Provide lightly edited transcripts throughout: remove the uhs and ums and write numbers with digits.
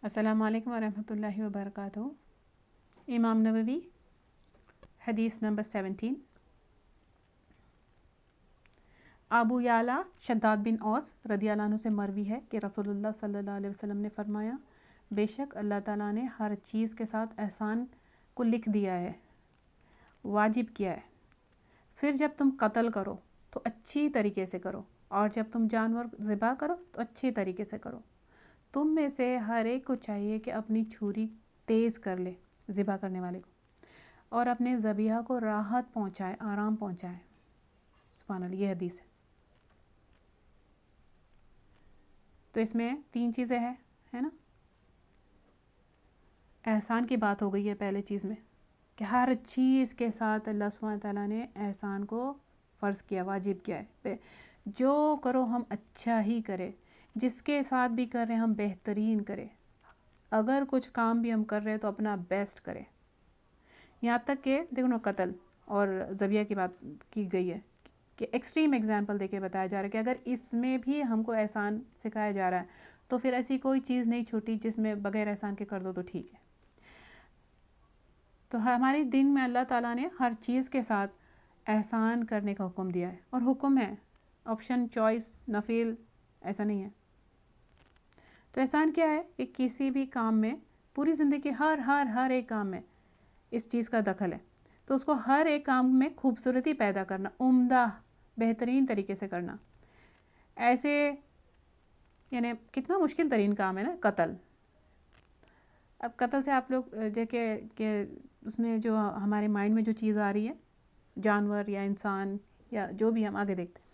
السلام علیکم ورحمۃ اللہ وبرکاتہ۔ امام نووی حدیث نمبر 17۔ ابو یعلا شداد بن اوس رضی اللہ عنہ سے مروی ہے کہ رسول اللہ صلی اللہ علیہ وسلم نے فرمایا، بے شک اللہ تعالیٰ نے ہر چیز کے ساتھ احسان کو لکھ دیا ہے، واجب کیا ہے۔ پھر جب تم قتل کرو تو اچھی طریقے سے کرو، اور جب تم جانور ذبح کرو تو اچھے طریقے سے کرو۔ تم میں سے ہر ایک کو چاہیے کہ اپنی چھری تیز کر لے ذبح کرنے والے کو، اور اپنے ذبیحہ کو راحت پہنچائے، آرام پہنچائے۔ سبحان اللہ، یہ حدیث ہے۔ تو اس میں 3 چیزیں ہیں، ہے نا۔ احسان کی بات ہو گئی ہے پہلے چیز میں، کہ ہر چیز کے ساتھ اللہ سبحانہ تعالیٰ نے احسان کو فرض کیا، واجب کیا ہے۔ جو کرو ہم اچھا ہی کرے، جس کے ساتھ بھی کر رہے ہیں ہم بہترین کریں۔ اگر کچھ کام بھی ہم کر رہے ہیں تو اپنا بیسٹ کریں۔ یہاں تک کہ دیکھو نا، قتل اور ذبیحہ کی بات کی گئی ہے کہ ایکسٹریم ایگزامپل دے کے بتایا جا رہا ہے کہ اگر اس میں بھی ہم کو احسان سکھایا جا رہا ہے تو پھر ایسی کوئی چیز نہیں چھوٹی جس میں بغیر احسان کے کر دو تو ٹھیک ہے۔ تو ہمارے دین میں اللہ تعالیٰ نے ہر چیز کے ساتھ احسان کرنے کا حکم دیا ہے، اور حکم ہے، آپشن، چوائس، نفل، ایسا نہیں ہے۔ تو احسان کیا ہے کہ کسی بھی کام میں، پوری زندگی ہر ایک کام میں اس چیز کا دخل ہے، تو اس کو ہر ایک کام میں خوبصورتی پیدا کرنا، عمدہ بہترین طریقے سے کرنا۔ ایسے یعنی کتنا مشکل ترین کام ہے نا قتل۔ اب قتل سے آپ لوگ دیکھیں کہ اس میں جو ہمارے مائنڈ میں جو چیز آ رہی ہے، جانور یا انسان یا جو بھی ہم آگے دیکھتے ہیں،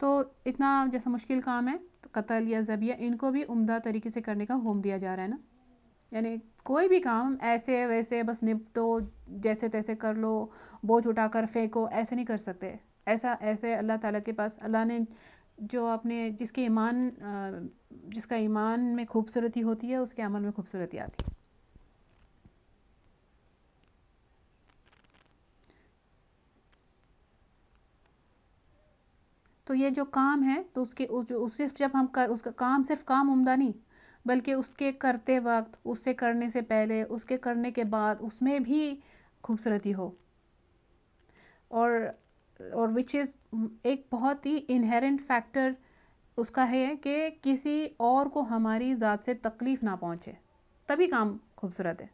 تو اتنا جیسا مشکل کام ہے قتل یا ذبیحہ، ان کو بھی عمدہ طریقے سے کرنے کا حکم دیا جا رہا ہے نا۔ یعنی کوئی بھی کام ایسے ویسے بس نپٹو، جیسے تیسے کر لو، بوجھ اٹھا کر پھینکو، ایسے نہیں کر سکتے۔ ایسے اللہ تعالیٰ کے پاس، اللہ نے جو اپنے جس کا ایمان میں خوبصورتی ہوتی ہے، اس کے عمل میں خوبصورتی آتی ہے۔ تو یہ جو کام ہے، تو صرف جب ہم اس کا کام صرف کام عمدہ نہیں، بلکہ اس کے کرتے وقت، اس سے کرنے سے پہلے، اس کے کرنے کے بعد اس میں بھی خوبصورتی ہو، اور وچ از ایک بہت ہی انہیرنٹ فیکٹر اس کا ہے کہ کسی اور کو ہماری ذات سے تکلیف نہ پہنچے، تبھی کام خوبصورت ہے۔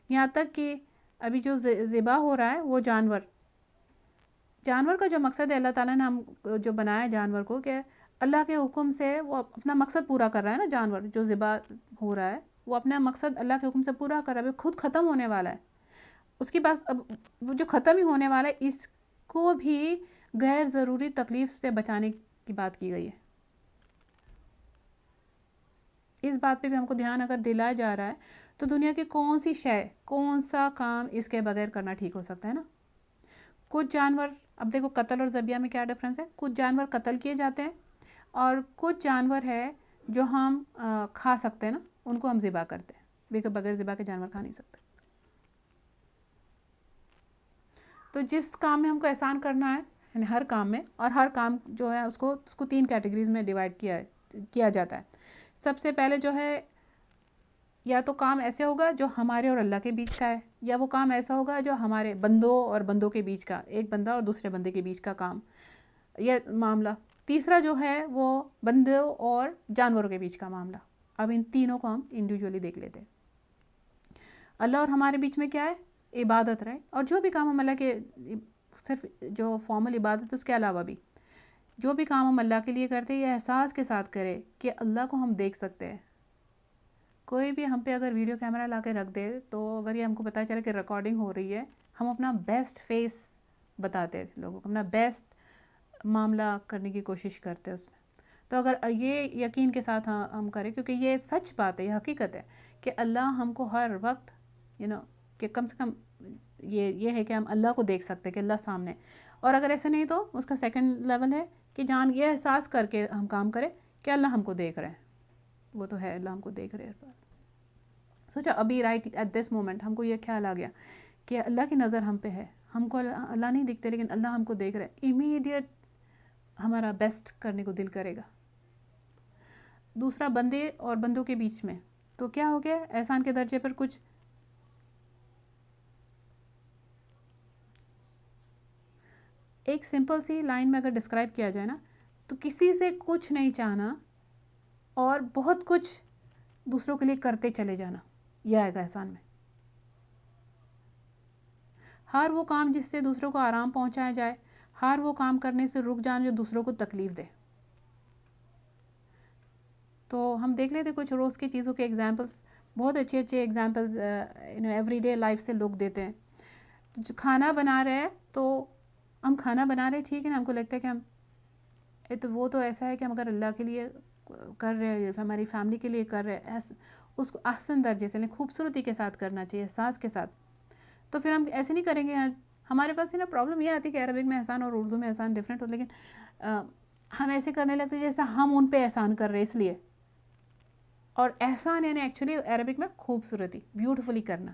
یہاں تک کہ ابھی جو ذبح ہو رہا ہے وہ جانور کا جو مقصد ہے، اللہ تعالیٰ نے ہم جو بنایا جانور کو، کہ اللہ کے حکم سے وہ اپنا مقصد پورا کر رہا ہے نا۔ جانور جو ذبح ہو رہا ہے وہ اپنا مقصد اللہ کے حکم سے پورا کر رہا ہے، خود ختم ہونے والا ہے اس کی بات۔ اب وہ جو ختم ہی ہونے والا ہے، اس کو بھی غیر ضروری تکلیف سے بچانے کی بات کی گئی ہے۔ اس بات پہ بھی ہم کو دھیان اگر دلایا جا رہا ہے تو دنیا کی کون سی شے، کون سا کام اس کے بغیر کرنا ٹھیک ہو سکتا ہے نا۔ کچھ جانور، اب دیکھو قتل اور ذبیحہ میں کیا ڈفرینس ہے۔ کچھ جانور قتل کیے جاتے ہیں، اور کچھ جانور ہے جو ہم کھا سکتے ہیں نا، ان کو ہم ذبح کرتے ہیں، بغیر ذبح کے جانور کھا نہیں سکتے۔ تو جس کام میں ہم کو احسان کرنا ہے، یعنی ہر کام میں، اور ہر کام جو ہے اس کو 3 کیٹیگریز میں ڈیوائڈ کیا جاتا ہے۔ سب سے پہلے جو ہے، یا تو کام ایسے ہوگا جو ہمارے اور اللہ کے بیچ کا ہے، یا وہ کام ایسا ہوگا جو ہمارے بندوں اور بندوں کے بیچ کا، ایک بندہ اور دوسرے بندے کے بیچ کا کام یا معاملہ۔ تیسرا جو ہے وہ بندوں اور جانوروں کے بیچ کا معاملہ۔ اب ان تینوں کو ہم انڈیویجولی دیکھ لیتے ہیں۔ اللہ اور ہمارے بیچ میں کیا ہے؟ عبادت رہے، اور جو بھی کام ہم اللہ کے، صرف جو فارمل عبادت، اس کے علاوہ بھی جو بھی کام ہم اللہ کے لیے کرتے ہیں، یہ احساس کے ساتھ کرے کہ اللہ کو ہم دیکھ سکتے ہیں۔ کوئی بھی ہم پہ اگر ویڈیو کیمرہ لا کے رکھ دے، تو اگر یہ ہم کو پتہ چلے کہ ریکارڈنگ ہو رہی ہے، ہم اپنا بیسٹ فیس بتاتے ہیں لوگوں کو، اپنا بیسٹ معاملہ کرنے کی کوشش کرتے ہیں اس میں۔ تو اگر یہ یقین کے ساتھ ہم کریں، کیونکہ یہ سچ بات ہے، یہ حقیقت ہے کہ اللہ ہم کو ہر وقت کہ کم سے کم یہ ہے کہ ہم اللہ کو دیکھ سکتے ہیں کہ اللہ سامنے۔ اور اگر ایسا نہیں تو اس کا سیکنڈ لیول ہے کہ یہ احساس کر کے ہم کام کریں کہ اللہ ہم کو دیکھ رہے ہیں۔ وہ تو ہے، اللہ ہم کو دیکھ رہے ہیں۔ سوچا ابھی رائٹ ایٹ دس مومنٹ ہم کو یہ خیال آ گیا کہ اللہ کی نظر ہم پہ ہے، ہم کو اللہ نہیں دکھتے لیکن اللہ ہم کو دیکھ رہے ہیں، امیڈیٹ ہمارا بیسٹ کرنے کو دل کرے گا۔ دوسرا، بندے اور بندوں کے بیچ میں تو کیا ہو گیا احسان کے درجے پر کچھ ایک سمپل سی لائن میں اگر ڈسکرائب کیا جائے نا تو کسی سے کچھ نہیں چاہنا اور بہت کچھ دوسروں کے لیے کرتے چلے جانا، یہ آئے گا احسان میں. ہر وہ کام جس سے دوسروں کو آرام پہنچایا جائے، ہر وہ کام کرنے سے رک جانا جو دوسروں کو تکلیف دے. تو ہم دیکھ لیتے کچھ روز کی چیزوں کے ایگزامپلس، بہت اچھے اچھے ایگزامپلز ایوری ڈے لائف سے لوگ دیتے ہیں. جو کھانا بنا رہے ہیں تو ہم کھانا بنا رہے ٹھیک ہے نا، ہم کو لگتا ہے کہ ہم تو وہ تو ایسا ہے کہ ہم اگر اللہ کے لیے کر رہے ہیں، ہماری فیملی کے لیے کر رہے ہیں، اس کو احسن درجے سے خوبصورتی کے ساتھ کرنا چاہیے، احساس کے ساتھ. تو پھر ہم ایسے نہیں کریں گے. ہمارے پاس نا پرابلم یہ آتی ہے کہ عربک میں احسان اور اردو میں احسان ڈفرینٹ ہوتا، لیکن ہم ایسے کرنے لگتے ہیں جیسا ہم ان پہ احسان کر رہے ہیں اس لیے. اور احسان یعنی ایکچولی عربک میں خوبصورتی، بیوٹیفلی کرنا.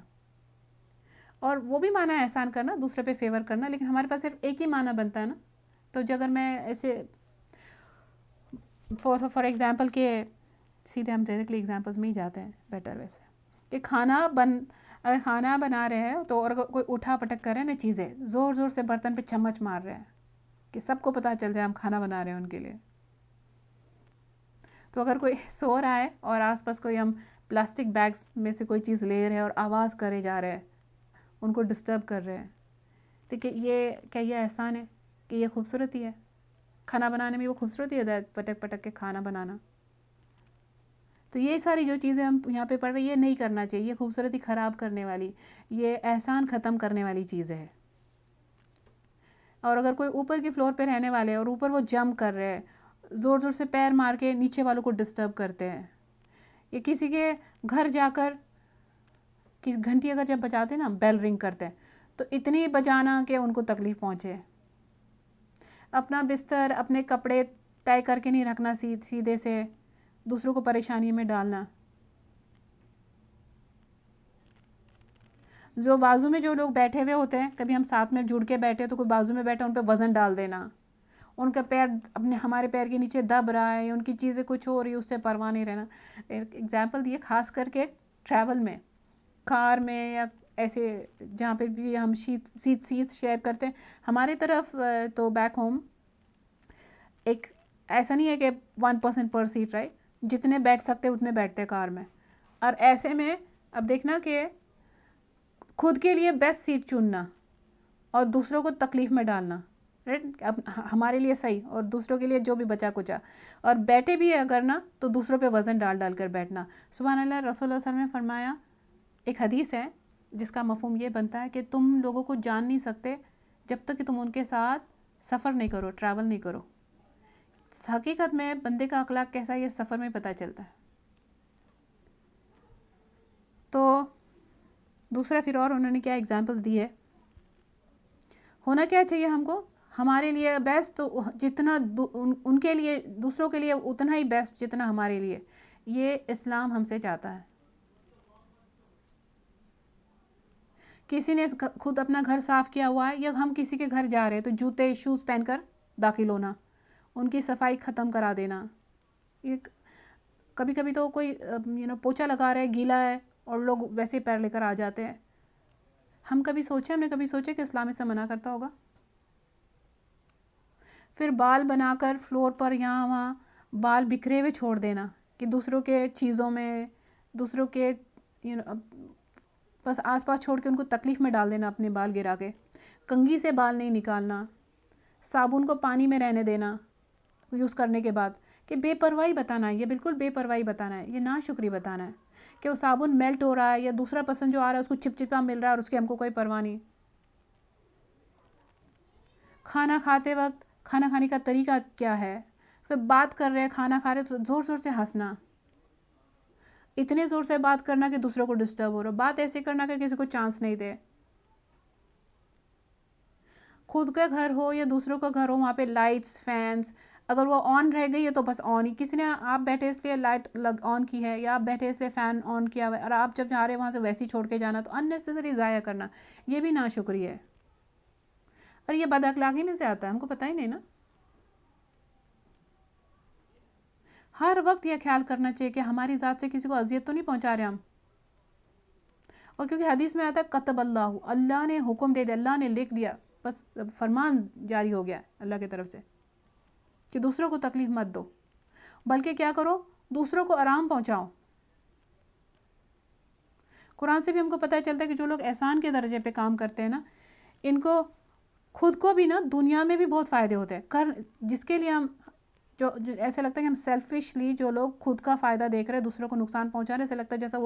اور وہ بھی معنی ہے احسان کرنا، دوسرے پہ فیور کرنا، لیکن ہمارے پاس صرف ایک ہی معنی بنتا ہے نا. تو جو اگر میں ایسے فار ایگزامپل کہ سیدھے ہم ڈائریکٹلی ایگزامپلس میں ہی جاتے ہیں بیٹر، ویسے کہ اگر کھانا بنا رہے ہیں تو اور کوئی اٹھا پٹک کر رہے ہیں نا چیزیں، زور زور سے برتن پہ چمچ مار رہے ہیں کہ سب کو پتہ چل جائے ہم کھانا بنا رہے ہیں ان کے لیے. تو اگر کوئی سو رہا ہے اور آس پاس کوئی ہم پلاسٹک بیگس میں سے کوئی چیز لے رہے ہیں اور آواز کرے جا رہے ہیں، ان کو ڈسٹرب کر رہے ہیں، تو کہ یہ احسان ہے کہ یہ خوبصورتی ہے؟ کھانا بنانے میں وہ خوبصورتی ہے پٹک پٹک کے کھانا بنانا. تو یہ ساری جو چیزیں ہم یہاں پہ پڑھ رہے ہیں یہ نہیں کرنا چاہیے. یہ خوبصورتی خراب کرنے والی، یہ احسان ختم کرنے والی چیزیں ہے. اور اگر کوئی اوپر کی فلور پہ رہنے والے اور اوپر وہ جمپ کر رہے ہیں، زور زور سے پیر مار کے نیچے والوں کو ڈسٹرب کرتے ہیں، یا کسی کے گھر جا کر گھنٹی اگر جب بجاتے ہیں نا، بیل رنگ کرتے ہیں، تو اتنی بجانا کہ ان کو تکلیف پہنچے. اپنا بستر، اپنے کپڑے طے کر کے نہیں رکھنا سیدھے سے، دوسروں کو پریشانی میں ڈالنا. جو بازو میں جو لوگ بیٹھے ہوئے ہوتے ہیں، کبھی ہم ساتھ میں جڑ کے بیٹھے تو کوئی بازو میں بیٹھے ان پہ وزن ڈال دینا، ان کا پیر ہمارے پیر کے نیچے دب رہا ہے، ان کی چیزیں کچھ ہو رہی ہے، اس سے پرواہ نہیں رہنا. ایگزامپل دیے خاص کر کے ٹریول میں، کار میں، یا ایسے جہاں پہ بھی ہم سیٹ شیئر کرتے ہیں. ہماری طرف تو بیک ہوم ایک ایسا نہیں ہے کہ 1% پر سیٹ، رائٹ، جتنے بیٹھ سکتے اتنے بیٹھتے کار میں. اور ایسے میں اب دیکھنا کہ خود کے لیے بیسٹ سیٹ چننا اور دوسروں کو تکلیف میں ڈالنا، رائٹ، اب ہمارے لیے صحیح اور دوسروں کے لیے جو بھی بچا کچا. اور بیٹھے بھی اگر نا تو دوسروں پہ وزن ڈال ڈال کر بیٹھنا. سبحان اللہ، رسول اللہ صلی اللہ علیہ وسلم نے فرمایا، ایک حدیث ہے جس کا مفہوم یہ بنتا ہے کہ تم لوگوں کو جان نہیں سکتے جب تک کہ تم ان کے ساتھ سفر نہیں کرو، ٹریول نہیں کرو. حقیقت میں بندے کا اخلاق کیسا ہے یہ سفر میں پتہ چلتا ہے. تو دوسرا پھر اور انہوں نے کیا ایگزامپلس دی ہے، ہونا کیا چاہیے ہم کو، ہمارے لیے بیسٹ تو جتنا ان کے لیے، دوسروں کے لیے اتنا ہی بیسٹ جتنا ہمارے لیے. یہ اسلام ہم سے چاہتا ہے. کسی نے خود اپنا گھر صاف کیا ہوا ہے، یا ہم کسی کے گھر جا رہے ہیں تو جوتے شوز پہن کر داخل ہونا، ان کی صفائی ختم کرا دینا. کبھی کبھی تو کوئی پوچھا لگا رہا ہے، گیلا ہے، اور لوگ ویسے پیر لے کر آ جاتے ہیں. ہم نے کبھی سوچے کہ اسلام سے منع کرتا ہوگا؟ پھر بال بنا کر فلور پر یہاں وہاں بال بکھرے ہوئے چھوڑ دینا کہ دوسروں کے چیزوں میں، دوسروں کے بس آس پاس چھوڑ کے ان کو تکلیف میں ڈال دینا اپنے بال گرا کے. کنگھی سے بال نہیں نکالنا، صابن کو پانی میں رہنے دینا یوز کرنے کے بعد، کہ بے پرواہی بتانا ہے. یہ بالکل بے پرواہی بتانا ہے، یہ ناشکری بتانا ہے کہ وہ صابن میلٹ ہو رہا ہے یا دوسرا پسند جو آ رہا ہے اس کو چپچپا مل رہا ہے اور اس کی ہم کو کوئی پرواہ نہیں. کھانا کھاتے وقت کھانا کھانے کا طریقہ کیا ہے، پھر بات کر رہے ہیں، کھانا کھا رہے تو زور زور سے ہنسنا، اتنے زور سے بات کرنا کہ دوسروں کو ڈسٹرب ہو رہا، بات ایسے کرنا کہ کسی کو چانس نہیں دے. خود کا گھر ہو یا دوسروں کا گھر ہو، وہاں پہ لائٹس، فینس اگر وہ آن رہ گئی ہے تو بس آن ہی. کسی نے آپ بیٹھے اس لیے لائٹ آن کی ہے، یا آپ بیٹھے اس لیے فین آن کیا ہوا ہے، اور آپ جب جا رہے ہیں وہاں سے ویسے ہی چھوڑ کے جانا، تو اننیسیسری ضائع کرنا، یہ بھی ناشکری ہے. اور یہ بد اخلاقی میں سے آتا ہے، ہم کو پتہ ہی نہیں نا. ہر وقت یہ خیال کرنا چاہیے کہ ہماری ذات سے کسی کو اذیت تو نہیں پہنچا رہے ہم. اور کیونکہ حدیث میں آتا ہے کتب اللہ، اللہ نے حکم دے دیا، اللہ نے لکھ دیا، بس فرمان جاری ہو گیا اللہ کی طرف سے کہ دوسروں کو تکلیف مت دو، بلکہ کیا کرو، دوسروں کو آرام پہنچاؤ. قرآن سے بھی ہم کو پتہ چلتا ہے کہ جو لوگ احسان کے درجے پہ کام کرتے ہیں نا، ان کو خود کو بھی نا دنیا میں بھی بہت فائدے ہوتے ہیں. جس کے لیے ہم جو ایسے لگتا ہے کہ ہم سیلفشلی جو لوگ خود کا فائدہ دیکھ رہے ہیں، دوسروں کو نقصان پہنچا رہے ہیں، ایسا لگتا ہے جیسا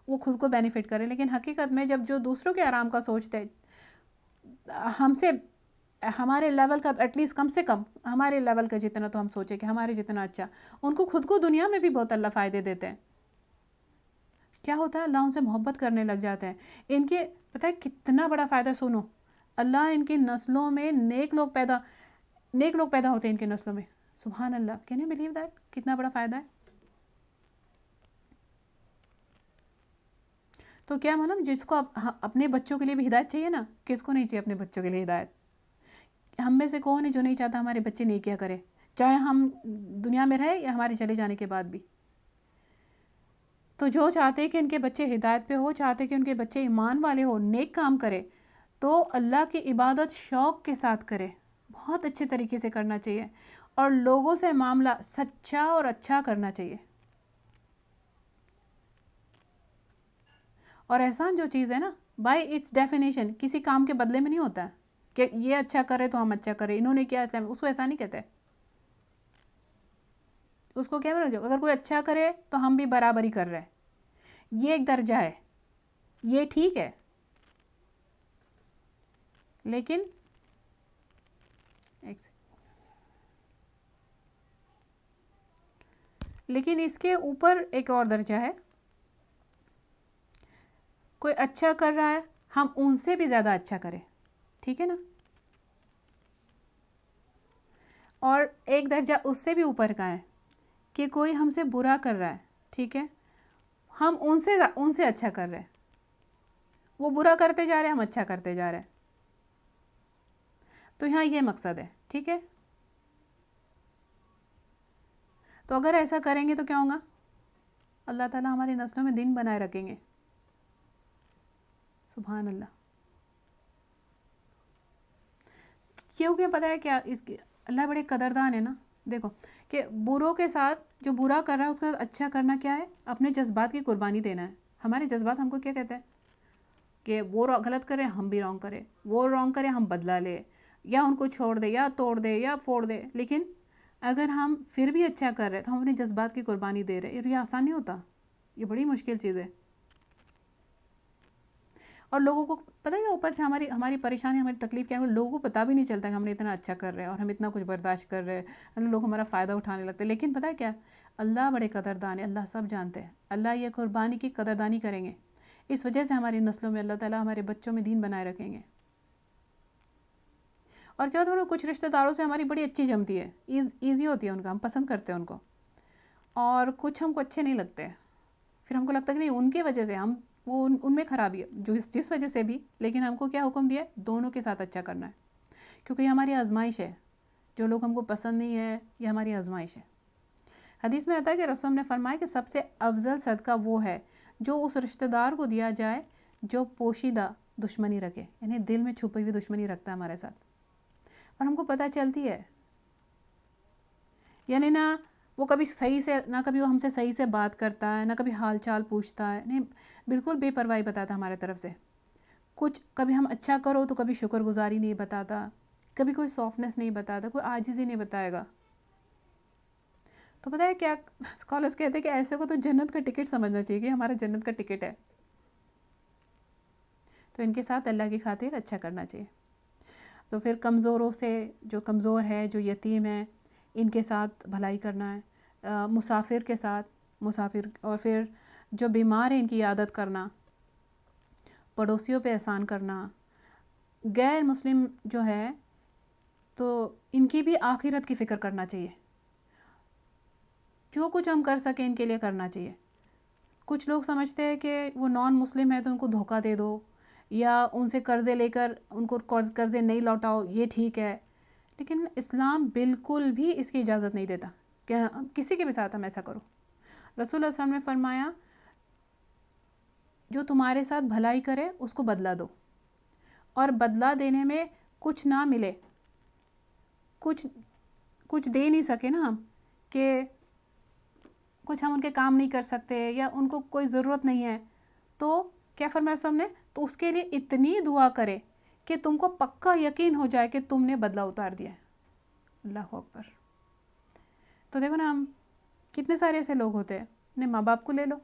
وہ خود کو بینیفٹ کرے. لیکن حقیقت میں جب جو دوسروں کے آرام کا سوچتے ہیں، ہم سے ہمارے لیول کا ایٹ لیسٹ کم سے کم ہمارے لیول کا جتنا تو ہم سوچیں کہ ہمارے جتنا اچھا، ان کو خود کو دنیا میں بھی بہت اللہ فائدے دیتے ہیں. کیا ہوتا ہے، اللہ ان سے محبت کرنے لگ جاتے ہیں. ان کے پتہ ہے کتنا بڑا فائدہ، سنو، اللہ ان کی نسلوں میں نیک لوگ پیدا ہوتے ہیں ان کے نسلوں میں. سبحان اللہ، کین یو بلیو دیٹ؟ کتنا بڑا فائدہ ہے. تو کیا معلوم، جس کو اپنے بچوں کے لیے بھی ہدایت چاہیے نا، کس کو نہیں چاہیے اپنے بچوں کے لیے ہدایت؟ ہم میں سے کون ہے جو نہیں چاہتا ہمارے بچے نیکیاں کرے، چاہے ہم دنیا میں رہے یا ہمارے چلے جانے کے بعد بھی. تو جو چاہتے ہیں کہ ان کے بچے ہدایت پہ ہو، چاہتے کہ ان کے بچے ایمان والے ہو، نیک کام کرے، تو اللہ کی عبادت شوق کے ساتھ کرے، بہت اچھے طریقے سے کرنا چاہیے، اور لوگوں سے معاملہ سچا اور اچھا کرنا چاہیے. اور احسان جو چیز ہے نا، بائی اٹس ڈیفینیشن کسی کام کے بدلے میں نہیں ہوتا ہے کہ یہ اچھا کرے تو ہم اچھا کریں، انہوں نے کیا اسلام، اس کو ایسا نہیں کہتے. اس کو کیا بولے، اگر کوئی اچھا کرے تو ہم بھی برابری کر رہے ہیں، یہ ایک درجہ ہے، یہ ٹھیک ہے. لیکن اس کے اوپر ایک اور درجہ ہے، کوئی اچھا کر رہا ہے، ہم ان سے بھی زیادہ اچھا کریں، ٹھیک ہے نا. اور ایک درجہ اس سے بھی اوپر کا ہے کہ کوئی ہم سے برا کر رہا ہے، ٹھیک ہے، ہم ان سے اچھا کر رہے ہیں. وہ برا کرتے جا رہے ہیں، ہم اچھا کرتے جا رہے ہیں. تو یہاں یہ مقصد ہے، ٹھیک ہے. تو اگر ایسا کریں گے تو کیا ہوگا، اللہ تعالیٰ ہماری نسلوں میں دین بنائے رکھیں گے. سبحان اللہ. کیونکہ پتہ ہے کیا، اس کے اللہ بڑے قدردان ہے نا. دیکھو کہ بروں کے ساتھ جو برا کر رہا ہے اس کا اچھا کرنا کیا ہے، اپنے جذبات کی قربانی دینا ہے. ہمارے جذبات ہم کو کیا کہتے ہیں کہ وہ غلط کرے ہم بھی رانگ کرے، وہ رانگ کرے ہم بدلہ لے، یا ان کو چھوڑ دے یا توڑ دے یا پھوڑ دے. لیکن اگر ہم پھر بھی اچھا کر رہے تو ہم اپنے جذبات کی قربانی دے رہے. یہ آسان نہیں ہوتا، یہ بڑی مشکل چیز ہے. اور لوگوں کو پتہ ہے کہ اوپر سے ہماری پریشانی، ہماری تکلیف کیا ہے، لوگوں کو پتہ بھی نہیں چلتا کہ ہم نے اتنا اچھا کر رہے ہیں اور ہم اتنا کچھ برداشت کر رہے ہیں، لوگ ہمارا فائدہ اٹھانے لگتے ہیں. لیکن پتہ ہے کیا، اللہ بڑے قدردان ہے، اللہ سب جانتے ہیں. اللہ یہ قربانی کی قدردانی کریں گے. اس وجہ سے ہماری نسلوں میں اللہ تعالیٰ ہمارے بچوں میں دین بنائے رکھیں گے. اور کیا ہوتا ہے، کچھ رشتہ داروں سے ہماری بڑی اچھی جمتی ہے، ایزی ہوتی ہے ان کا، ہم پسند کرتے ہیں ان کو. اور کچھ ہم کو اچھے نہیں لگتے، پھر ہم کو لگتا ہے کہ نہیں، ان کی وجہ سے وہ ان میں خرابی ہے، جس وجہ سے بھی. لیکن ہم کو کیا حکم دیا ہے، دونوں کے ساتھ اچھا کرنا ہے، کیونکہ یہ ہماری آزمائش ہے. جو لوگ ہم کو پسند نہیں ہے، یہ ہماری آزمائش ہے. حدیث میں آتا ہے کہ رسول نے فرمایا کہ سب سے افضل صدقہ وہ ہے جو اس رشتہ دار کو دیا جائے جو پوشیدہ دشمنی رکھے، یعنی دل میں چھپی ہوئی دشمنی رکھتا ہے ہمارے ساتھ، اور ہم کو پتہ چلتی ہے. یعنی نہ وہ کبھی صحیح سے، نہ کبھی وہ ہم سے صحیح سے بات کرتا ہے، نہ کبھی حال چال پوچھتا ہے، نہیں، بالکل بے پرواہی بتاتا ہمارے طرف سے. کچھ کبھی ہم اچھا کرو تو کبھی شکر گزاری نہیں بتاتا، کبھی کوئی سافٹنس نہیں بتاتا، کوئی عاجزی نہیں بتائے گا. تو پتہ ہے کیا اسکالرس کہتے ہیں کہ ایسے کو تو جنت کا ٹکٹ سمجھنا چاہیے کہ ہمارا جنت کا ٹکٹ ہے. تو ان کے ساتھ اللہ کی خاطر اچھا کرنا چاہیے. تو پھر کمزوروں سے، جو کمزور ہے، جو یتیم ہے، ان کے ساتھ بھلائی کرنا ہے. مسافر کے ساتھ، اور پھر جو بیمار ہیں ان کی عیادت کرنا، پڑوسیوں پہ احسان کرنا. غیر مسلم جو ہے تو ان کی بھی آخرت کی فکر کرنا چاہیے. جو کچھ ہم کر سکیں ان کے لیے کرنا چاہیے. کچھ لوگ سمجھتے ہیں کہ وہ نان مسلم ہے تو ان کو دھوکہ دے دو، یا ان سے قرضے لے کر ان کو قرضے نہیں لوٹاؤ، یہ ٹھیک ہے. لیکن اسلام بالکل بھی اس کی اجازت نہیں دیتا. کہ کسی کے بھی ساتھ ہم ایسا کرو. رسول اللہ صلی اللہ علیہ وسلم نے فرمایا جو تمہارے ساتھ بھلائی کرے اس کو بدلہ دو, اور بدلہ دینے میں کچھ نہ ملے, کچھ دے نہیں سکے نا ہم, کہ کچھ ہم ان کے کام نہیں کر سکتے یا ان کو کوئی ضرورت نہیں ہے, تو کیا فرمایا رسول نے, تو اس کے لیے اتنی دعا کرے کہ تم کو پکا یقین ہو جائے کہ تم نے بدلہ اتار دیا ہے. اللہ اکبر. تو دیکھو نا, ہم کتنے سارے ایسے لوگ ہوتے ہیں, اپنے ماں باپ کو لے لو,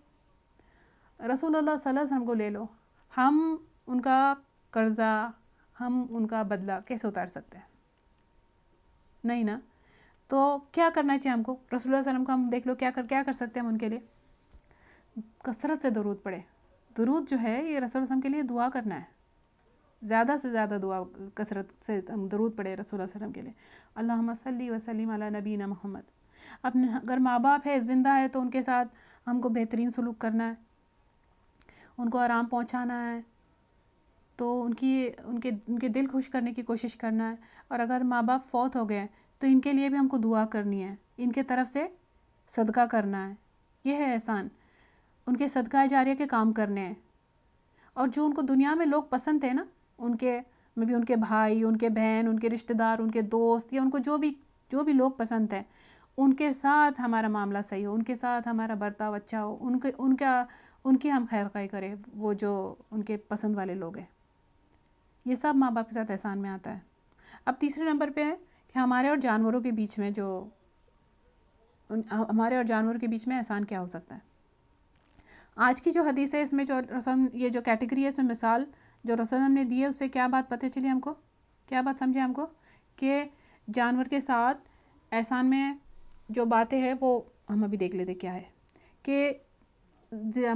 رسول اللہ صلی اللہ علیہ وسلم کو لے لو, ہم ان کا قرضہ, ہم ان کا بدلہ کیسے اتار سکتے ہیں؟ نہیں نا. تو کیا کرنا چاہیے ہم کو؟ رسول اللہ صلی اللہ علیہ وسلم کو ہم دیکھ لو کیا کر سکتے ہیں ہم ان کے لیے؟ کثرت سے درود پڑھے. درود جو ہے یہ رسول اللہ صلی اللہ علیہ وسلم کے لیے دعا کرنا ہے, زیادہ سے زیادہ دعا کثرت سے ہم درود پڑھے رسول اللہ صلی اللہ علیہ وسلم کے لیے. اللہم صلی وسلم علی نبینا محمد. اپنے اگر ماں باپ ہے, زندہ ہے, تو ان کے ساتھ ہم کو بہترین سلوک کرنا ہے, ان کو آرام پہنچانا ہے, تو ان کے دل خوش کرنے کی کوشش کرنا ہے. اور اگر ماں باپ فوت ہو گئے تو ان کے لیے بھی ہم کو دعا کرنی ہے, ان کے طرف سے صدقہ کرنا ہے. یہ ہے احسان, ان کے صدقہ جاریہ کے کام کرنے ہیں. اور جو ان کو دنیا میں لوگ پسند تھے نا, ان کے بھائی, ان کے بہن, ان کے رشتہ دار, ان کے دوست, یا ان کو جو بھی لوگ پسند ہیں, ان کے ساتھ ہمارا معاملہ صحیح ہو, ان کے ساتھ ہمارا برتاؤ اچھا ہو, ان کی ہم خیر خواہی کریں, وہ جو ان کے پسند والے لوگ ہیں. یہ سب ماں باپ کے ساتھ احسان میں آتا ہے. اب تیسرے نمبر پہ ہے کہ ہمارے اور جانوروں کے بیچ میں احسان کیا ہو سکتا ہے. آج کی جو حدیث ہے, اس میں جو یہ جو کیٹیگری ہے, اس میں مثال جو رسول اللہ نے دی ہے, اس سے کیا بات پتہ چلی ہم کو, کیا بات سمجھے ہم کو, کہ جانور کے ساتھ احسان میں جو باتیں ہیں وہ ہم ابھی دیکھ لیتے کیا ہے. کہ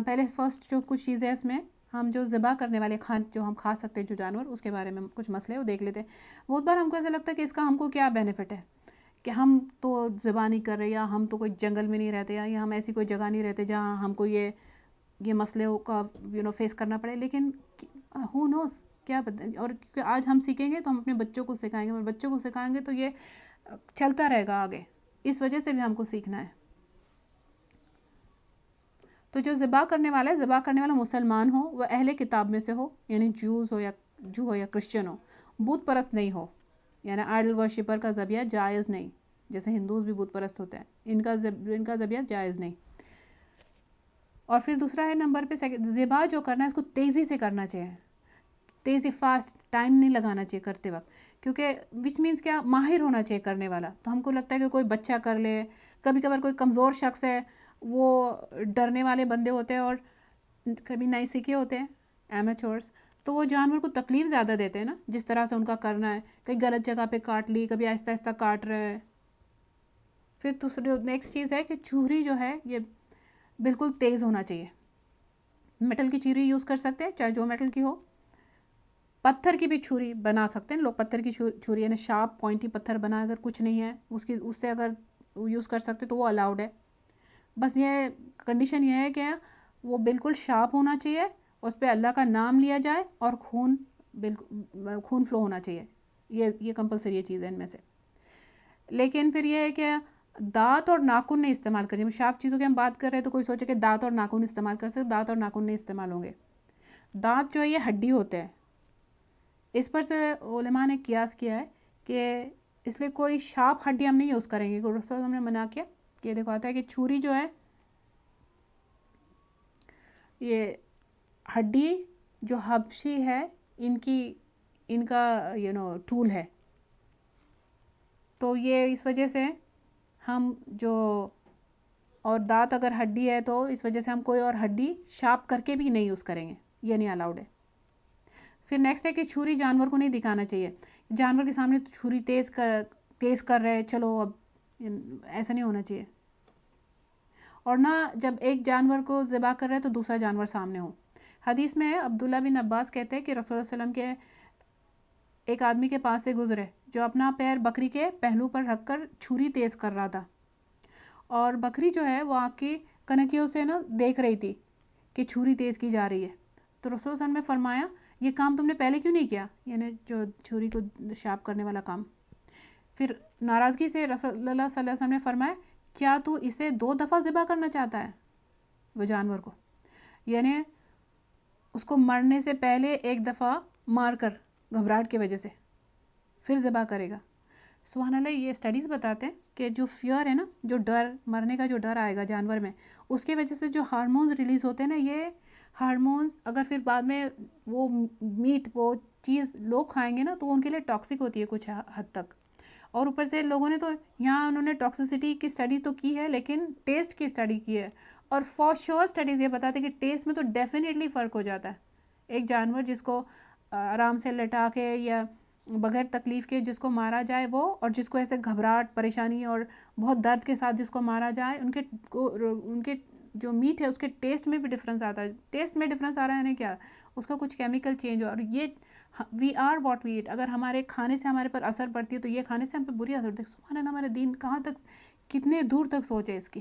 پہلے فرسٹ جو کچھ چیزیں اس میں ہم جو ذبح کرنے والے جو ہم کھا سکتے ہیں جو جانور, اس کے بارے میں کچھ مسئلے وہ دیکھ لیتے ہیں. بہت بار ہم کو ایسا لگتا ہے کہ اس کا ہم کو کیا بینیفٹ ہے, کہ ہم تو ذبح نہیں کر رہے, یا ہم تو کوئی جنگل میں نہیں رہتے, یا ہم ایسی کوئی جگہ نہیں رہتے جہاں ہم کو یہ مسئلے کا فیس کرنا پڑے. لیکن ہو نوز کیا اور آج ہم سیکھیں گے تو ہم اپنے بچوں کو سکھائیں گے, اور بچوں کو سکھائیں گے تو یہ چلتا رہے گا آگے. اس وجہ سے بھی ہم کو سیکھنا ہے. تو جو ذبح کرنے والا مسلمان ہو, وہ اہل کتاب میں سے ہو, یعنی جو ہو یا کرسچن ہو, بت پرست نہیں ہو, یعنی آئیڈل ورشپر کا ذبیحہ جائز نہیں, جیسے ہندوز بھی بت پرست ہوتے ہیں, ان کا ذبیحہ جائز نہیں. اور پھر دوسرا ہے نمبر پہ ذبح جو کرنا ہے اس کو تیزی سے کرنا چاہیے, تیزی, فاسٹ, ٹائم نہیں لگانا چاہیے کرتے وقت, کیونکہ وچ مینس کیا, ماہر ہونا چاہیے کرنے والا. تو ہم کو لگتا ہے کہ کوئی بچہ کر لے, کبھی کبھار کوئی کمزور شخص ہے, وہ ڈرنے والے بندے ہوتے ہیں اور کبھی نہیں سیکھے ہوتے ہیں ایمیچورس, تو وہ جانور کو تکلیف زیادہ دیتے ہیں نا, جس طرح سے ان کا کرنا ہے, کئی غلط جگہ پہ کاٹ لی, کبھی آہستہ آہستہ کاٹ رہے ہیں. پھر دوسری نیکسٹ چیز ہے کہ چھری جو ہے یہ بالکل تیز ہونا چاہیے. میٹل کی چھری یوز کر سکتے ہیں, چاہے جو میٹل کی ہو. پتھر کی بھی چھری بنا سکتے ہیں لوگ, پتھر کی چھری یعنی شارپ پوائنٹی پتھر بنا, اگر کچھ نہیں ہے اس سے اگر یوز کر سکتے تو وہ الاؤڈ ہے. بس یہ کنڈیشن یہ ہے کہ وہ بالکل شارپ ہونا چاہیے, اس پہ اللہ کا نام لیا جائے, اور خون فلو ہونا چاہیے. یہ کمپلسری چیز ہے ان میں سے. لیکن پھر یہ ہے کہ دانت اور ناخن نہیں استعمال کریں. شارپ چیزوں کی ہم بات کر رہے ہیں تو کوئی سوچے کہ دانت اور ناخن استعمال کر سکتے, دانت اور ناخن نہیں استعمال ہوں گے. دانت جو ہے یہ ہڈی ہوتے ہیں, اس پر سے علماء نے قیاس کیا ہے کہ اس لیے کوئی شارپ ہڈی ہم نہیں یوز کریں گے. رسول ہم نے منع کیا کہ دیکھو آتا ہے کہ چھری جو ہے یہ ہڈی جو حبشی ہے ان کا ٹول ہے. تو یہ اس وجہ سے ہم اور دانت اگر ہڈی ہے تو اس وجہ سے ہم کوئی اور ہڈی شارپ کر کے بھی نہیں یوز کریں گے, یہ نہیں الاؤڈ ہے. پھر نیکسٹ ہے کہ چھری جانور کو نہیں دکھانا چاہیے. جانور کے سامنے چھری تیز کر رہے, چلو اب ایسا نہیں ہونا چاہیے. اور نہ جب ایک جانور کو ذبح کر رہے تو دوسرا جانور سامنے ہو. حدیث میں عبداللہ بن عباس کہتے ہیں کہ رسول اللہ علیہ وسلم کے ایک آدمی کے پاس سے گزرے جو اپنا پیر بکری کے پہلو پر رکھ کر چھری تیز کر رہا تھا, اور بکری جو ہے وہ آنکھ کی کنکیوں سے دیکھ رہی تھی کہ چھری تیز کی جا رہی ہے. تو رسول اللہ علیہ وسلم نے فرمایا یہ کام تم نے پہلے کیوں نہیں کیا, یعنی جو چھری کو شارپ کرنے والا کام. پھر ناراضگی سے رسول اللہ صلی اللہ علیہ وسلم نے فرمایا کیا تو اسے 2 دفعہ ذبح کرنا چاہتا ہے وہ جانور کو؟ یعنی اس کو مرنے سے پہلے ایک دفعہ مار کر گھبراہٹ کی وجہ سے پھر ذبح کرے گا. سبحان اللہ. یہ اسٹڈیز بتاتے ہیں کہ جو فیئر ہے نا، جو ڈر، مرنے کا جو ڈر آئے گا جانور میں، اس کی وجہ سے جو ہارمونز ریلیز ہوتے ہیں نا، یہ ہارمونز اگر پھر بعد میں وہ میٹ، وہ چیز لوگ کھائیں گے نا تو ان کے لیے ٹاکسک ہوتی ہے کچھ حد تک. اور اوپر سے لوگوں نے تو یہاں انہوں نے ٹاکسیسٹی کی اسٹڈی تو کی ہے لیکن ٹیسٹ کی اسٹڈی کی ہے، اور فار شیور اسٹڈیز یہ بتاتے ہیں کہ ٹیسٹ میں تو ڈیفینیٹلی فرق ہو جاتا ہے. ایک جانور جس کو آرام سے لٹا کے یا بغیر تکلیف کے جس کو مارا جائے وہ، اور جس کو ایسے گھبراہٹ، پریشانی اور بہت درد کے ساتھ جس کو مارا جائے، ان کے جو میٹ ہے اس کے ٹیسٹ میں بھی ڈفرینس آتا ہے. ٹیسٹ میں ڈفرینس آ رہا ہے یعنی کیا؟ اس کا کچھ کیمیکل چینج ہو. اور یہ we are what we eat. اگر ہمارے کھانے سے ہمارے پر اثر پڑتی ہے تو یہ کھانے سے ہم پہ بری اثر ہوتی ہے. سبحان اللہ، ہمارے دین کہاں تک، کتنے دور تک سوچ ہے اس کی.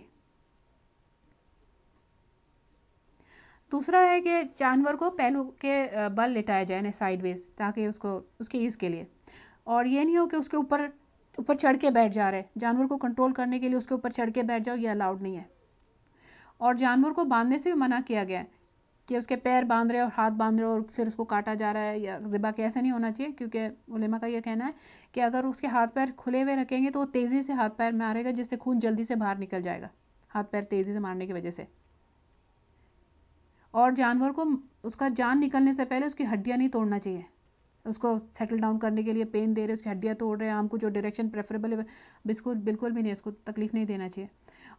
دوسرا ہے کہ جانور کو پہلو کے بل لٹایا جائے یعنی سائڈ ویز، تاکہ اس کی ایز کے لیے. اور یہ نہیں ہو کہ اس کے اوپر چڑھ کے بیٹھ جا رہے. جانور کو کنٹرول کرنے کے لیے اس کے اوپر چڑھ کے بیٹھ جاؤ، یہ الاؤڈ نہیں ہے. اور جانور کو باندھنے سے بھی منع کیا گیا ہے کہ اس کے پیر باندھ رہے اور ہاتھ باندھ رہے اور پھر اس کو کاٹا جا رہا ہے یا ذبح کے، ایسا نہیں ہونا چاہیے. کیونکہ علماء کا یہ کہنا ہے کہ اگر اس کے ہاتھ پیر کھلے ہوئے رکھیں گے تو وہ تیزی سے ہاتھ پیر مارے گا، جس سے خون جلدی سے باہر نکل جائے گا ہاتھ پیر تیزی سے مارنے کی وجہ سے. اور جانور کو اس کا جان نکلنے سے پہلے اس کی ہڈیاں نہیں توڑنا چاہیے. اس کو سیٹل ڈاؤن کرنے کے لیے پین دے رہے، اس کی ہڈیاں توڑ رہے ہیں، ہم کو جو ڈائریکشن پریفریبل ہے بالکل بھی نہیں، اس کو تکلیف نہیں دینا چاہیے.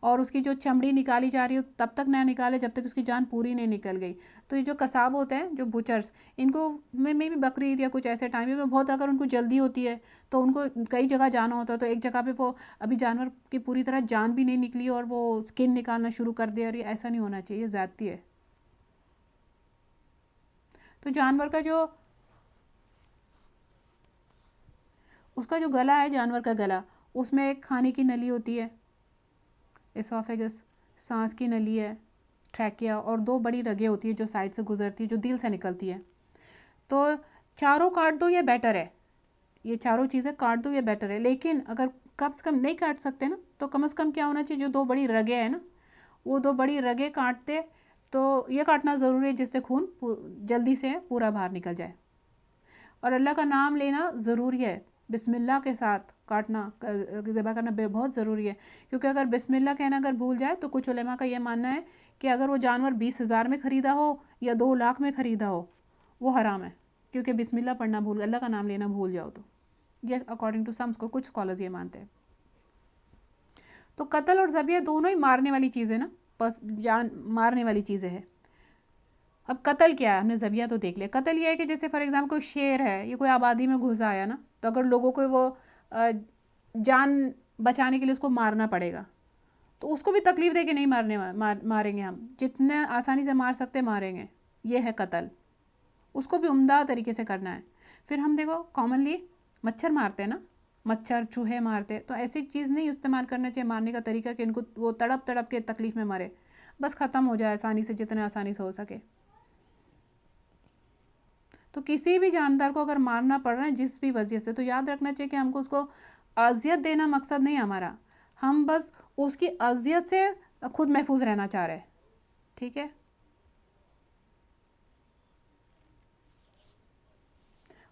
اور اس کی جو چمڑی نکالی جا رہی ہے تب تک نہ نکالے جب تک اس کی جان پوری نہیں نکل گئی. تو یہ جو قصاب ہوتے ہیں، جو بچرس، ان کو میں بھی بقرعید یا کچھ ایسے ٹائم میں بہت، اگر ان کو جلدی ہوتی ہے تو ان کو کئی جگہ جانا ہوتا ہے، تو ایک جگہ پہ وہ ابھی جانور کی پوری طرح جان بھی نہیں نکلی اور وہ اسکن نکالنا شروع کر دے. اور یہ ایسا نہیں ہونا چاہیے، یہ زیادتی ہے. تو جانور کا جو اس کا جو گلا ہے، جانور کا گلا، اس میں ایک کھانے کی نلی ہوتی ہے، اسوفیگس، سانس کی نلی ہے، ٹریکیا، اور 2 بڑی رگیں ہوتی ہیں جو سائڈ سے گزرتی ہے، جو دل سے نکلتی ہے. تو چاروں کاٹ دو یہ بیٹر ہے، یہ چاروں چیزیں کاٹ دو یہ بیٹر ہے. لیکن اگر کم سے کم نہیں کاٹ سکتے نا، تو کم از کم کیا ہونا چاہیے، جو 2 بڑی رگیں ہیں نا، وہ 2 بڑی رگیں کاٹتے تو یہ کاٹنا ضروری ہے جس سے خون جلدی سے پورا باہر نکل جائے. اور اللہ کا نام لینا ضروری ہے، بسم اللہ کے ساتھ کاٹنا، ذبح کرنا بہت ضروری ہے. کیونکہ اگر بسم اللہ کہنا اگر بھول جائے تو کچھ علماء کا یہ ماننا ہے کہ اگر وہ جانور 20,000 میں خریدا ہو یا 2 لاکھ میں خریدا ہو، وہ حرام ہے. کیونکہ بسم اللہ پڑھنا بھول، اللہ کا نام لینا بھول جاؤ تو. یہ اکارڈنگ ٹو سمس کو کچھ اسکالرز یہ مانتے ہیں. تو قتل اور ذبیح دونوں ہی مارنے والی چیزیں نا، بس جان مارنے والی چیزیں ہیں. اب قتل کیا ہے؟ ہم نے ذبیحہ تو دیکھ لیا. قتل یہ ہے کہ جیسے فار ایگزامپل کوئی شیر ہے، یہ کوئی آبادی میں گھس آیا نا، تو اگر لوگوں کو وہ جان بچانے کے لیے اس کو مارنا پڑے گا، تو اس کو بھی تکلیف دے کے نہیں ماریں گے ہم، جتنے آسانی سے مار سکتے ماریں گے. یہ ہے قتل. اس کو بھی عمدہ طریقے سے کرنا ہے. پھر ہم دیکھو کامنلی مچھر مارتے ہیں نا، مچھر چوہے مارتے، تو ایسی چیز نہیں استعمال کرنا چاہیے مارنے کا طریقہ کہ ان کو وہ تڑپ کے تکلیف میں مرے، بس ختم ہو جائے آسانی سے، جتنے آسانی سے ہو سکے. تو کسی بھی جاندار کو اگر مارنا پڑ رہا ہے جس بھی وجہ سے، تو یاد رکھنا چاہیے کہ ہم کو اس کو اذیت دینا مقصد نہیں ہمارا، ہم بس اس کی اذیت سے خود محفوظ رہنا چاہ رہے ہیں. ٹھیک ہے.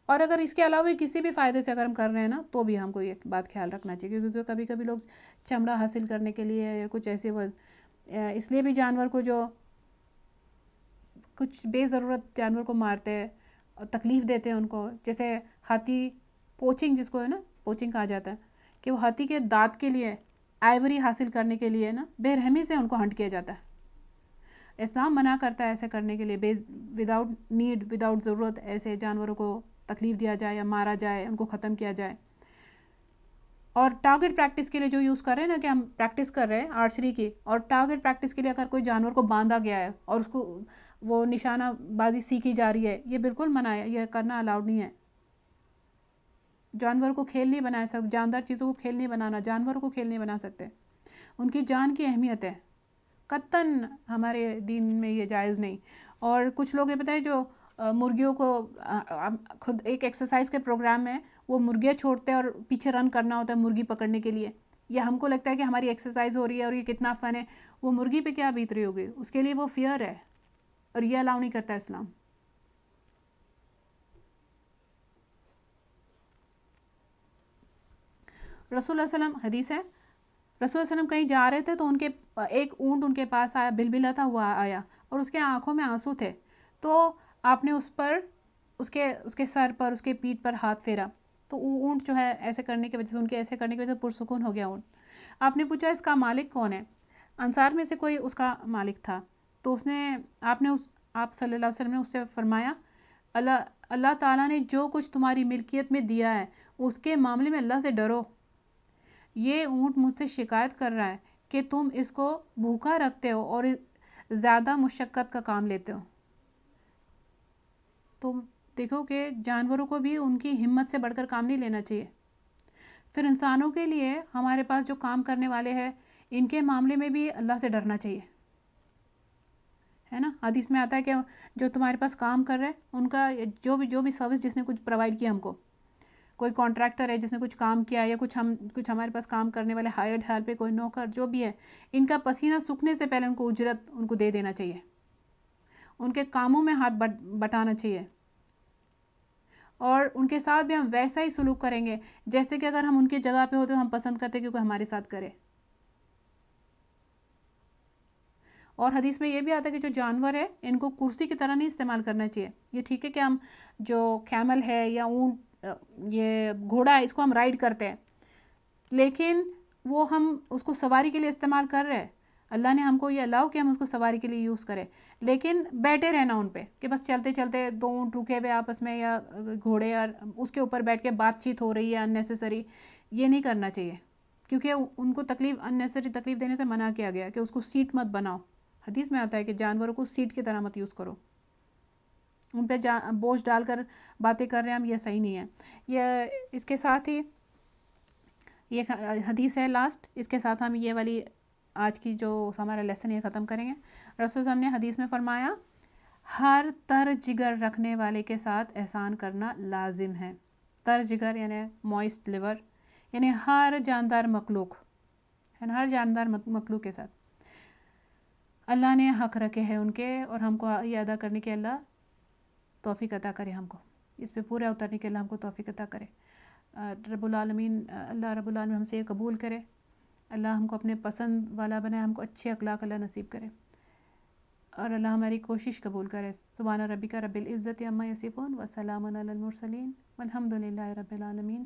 اور اگر اس کے علاوہ کسی بھی فائدے سے اگر ہم کر رہے ہیں نا، تو بھی ہم کو یہ بات خیال رکھنا چاہیے. کیونکہ کبھی کبھی لوگ چمڑا حاصل کرنے کے لیے یا کچھ ایسے اس لیے بھی جانور کو جو کچھ بے ضرورت جانور کو مارتے ہیں اور تکلیف دیتے ہیں ان کو. جیسے ہاتھی پوچنگ، جس کو ہے نا پوچنگ کہا جاتا ہے، کہ وہ ہاتھی کے دانت کے لیے، آئیوری حاصل کرنے کے لیے نا بے رحمی سے ان کو ہنٹ کیا جاتا ہے. اسلام منع کرتا ہے ایسے کرنے کے لیے، وداؤٹ نیڈ، وداؤٹ ضرورت ایسے جانوروں کو تکلیف دیا جائے یا مارا جائے، ان کو ختم کیا جائے. اور ٹارگٹ پریکٹس کے لیے جو یوز کر رہے ہیں نا، کہ ہم پریکٹس کر رہے ہیں آرچری کی، اور ٹارگٹ پریکٹس کے لیے اگر کوئی جانور کو باندھا گیا ہے اور اس کو وہ نشانہ بازی سیکھی جا رہی ہے، یہ بالکل منع ہے، یہ کرنا الاؤڈ نہیں ہے. جانور کو کھیل نہیں بنا سکتے، جاندار چیزوں کو کھیل نہیں بنانا، جانوروں کو کھیل نہیں بنا سکتے. ان کی جان کی اہمیت ہے، قطعاً ہمارے دین میں یہ جائز نہیں. اور کچھ لوگ یہ بتائیں جو مرغیوں کو خود ایک ایکسرسائز کے پروگرام میں وہ مرغیاں چھوڑتے ہیں اور پیچھے رن کرنا ہوتا ہے مرغی پکڑنے کے لیے، یا ہم کو لگتا ہے کہ ہماری ایکسرسائز ہو رہی ہے اور یہ کتنا فن ہے، وہ مرغی پہ کیا بیت رہی ہوگی، اس کے لیے وہ فیئر ہے، اور یہ الاؤ نہیں کرتا اسلام۔ رسول اللہ علیہ وسلم، حدیث ہے، رسول اللہ علیہ وسلم کہیں جا رہے تھے تو ان کے ایک اونٹ ان کے پاس آیا، بلبلاتا ہوا آیا، اور اس کے آنکھوں میں آنسو تھے، تو آپ نے اس پر اس کے سر پر، اس کے پیٹھ پر ہاتھ پھیرا، تو وہ اونٹ جو ہے ایسے کرنے کی وجہ سے، ان کے ایسے کرنے کی وجہ سے پرسکون ہو گیا اونٹ۔ آپ نے پوچھا اس کا مالک کون ہے؟ انصار میں سے کوئی اس کا مالک تھا، تو آپ صلی اللہ علیہ وسلم نے اس سے فرمایا، اللہ تعالیٰ نے جو کچھ تمہاری ملکیت میں دیا ہے اس کے معاملے میں اللہ سے ڈرو۔ یہ اونٹ مجھ سے شکایت کر رہا ہے کہ تم اس کو بھوکا رکھتے ہو اور زیادہ مشقت کا کام لیتے ہو۔ تو دیکھو کہ جانوروں کو بھی ان کی ہمت سے بڑھ کر کام نہیں لینا چاہیے۔ پھر انسانوں کے لیے ہمارے پاس جو کام کرنے والے ہیں، ان کے معاملے میں بھی اللہ سے ڈرنا چاہیے، ہے نا۔ حدیث میں آتا ہے کہ جو تمہارے پاس کام کر رہے ہیں، ان کا جو بھی سروس جس نے کچھ پرووائڈ کیا ہم کو، کوئی کانٹریکٹر ہے جس نے کچھ کام کیا، یا کچھ ہمارے پاس کام کرنے والے ہائرڈ ہیلپ پہ کوئی نوکر جو بھی ہے، ان کا پسینہ سوکھنے سے پہلے ان کو اجرت ان کو دے دینا چاہیے، ان کے کاموں میں ہاتھ بٹانا چاہیے، اور ان کے ساتھ بھی ہم ویسا ہی سلوک کریں گے جیسے کہ اگر ہم ان کی جگہ پہ ہوتے تو ہم پسند کرتے کہ کوئی ہمارے ساتھ کرے۔ اور حدیث میں یہ بھی آتا ہے کہ جو جانور ہے ان کو کرسی کی طرح نہیں استعمال کرنا چاہیے۔ یہ ٹھیک ہے کہ ہم جو کیمل ہے یا اونٹ، یہ گھوڑا ہے، اس کو ہم رائڈ کرتے ہیں، لیکن وہ ہم اس کو سواری کے لیے استعمال کر رہے ہیں، اللہ نے ہم کو یہ الاؤ کہ ہم اس کو سواری کے لیے یوز کریں، لیکن بیٹھے رہنا ان پہ کہ بس چلتے چلتے دو اونٹ رکے ہوئے آپس میں، یا گھوڑے، اور اس کے اوپر بیٹھ کے بات چیت ہو رہی ہے اننیسیسری، یہ نہیں کرنا چاہیے، کیونکہ ان کو اننیسیسری تکلیف دینے سے منع کیا گیا کہ اس کو سیٹ مت بناؤ۔ حدیث میں آتا ہے کہ جانوروں کو سیٹ کی طرح مت یوز کرو، ان پہ بوجھ ڈال کر باتیں کر رہے ہیں ہم، یہ صحیح نہیں ہے۔ یہ اس کے ساتھ ہی یہ حدیث ہے لاسٹ، اس کے ساتھ ہم یہ والی آج کی جو ہمارا لیسن یہ ختم کریں گے۔ رسول صاحب نے حدیث میں فرمایا، ہر تر جگر رکھنے والے کے ساتھ احسان کرنا لازم ہے۔ تر جگر یعنی موئسٹ لیور، یعنی ہر جاندار مخلوق، ہے نا، ہر جاندار مخلوق کے ساتھ اللہ نے حق رکھے ہیں ان کے، اور ہم کو یہ ادا کرنے کے اللہ توفیق عطا کرے، ہم کو اس پہ پورا اترنے کے اللہ ہم کو توفیق عطا کرے۔ رب العالمین، اللہ رب العالمین ہم سے یہ قبول کرے، اللہ ہم کو اپنے پسند والا بنائے، ہم کو اچھے اخلاق اللہ نصیب کرے، اور اللہ ہماری کوشش قبول کرے۔ سبحان ربک رب العزت عما یصفون وسلام علی المرسلین والحمد للہ رب العالمین۔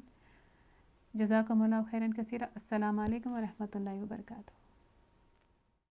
جزاکم اللہ خیرا کثیرا۔ السلام علیکم ورحمۃ اللہ وبرکاتہ۔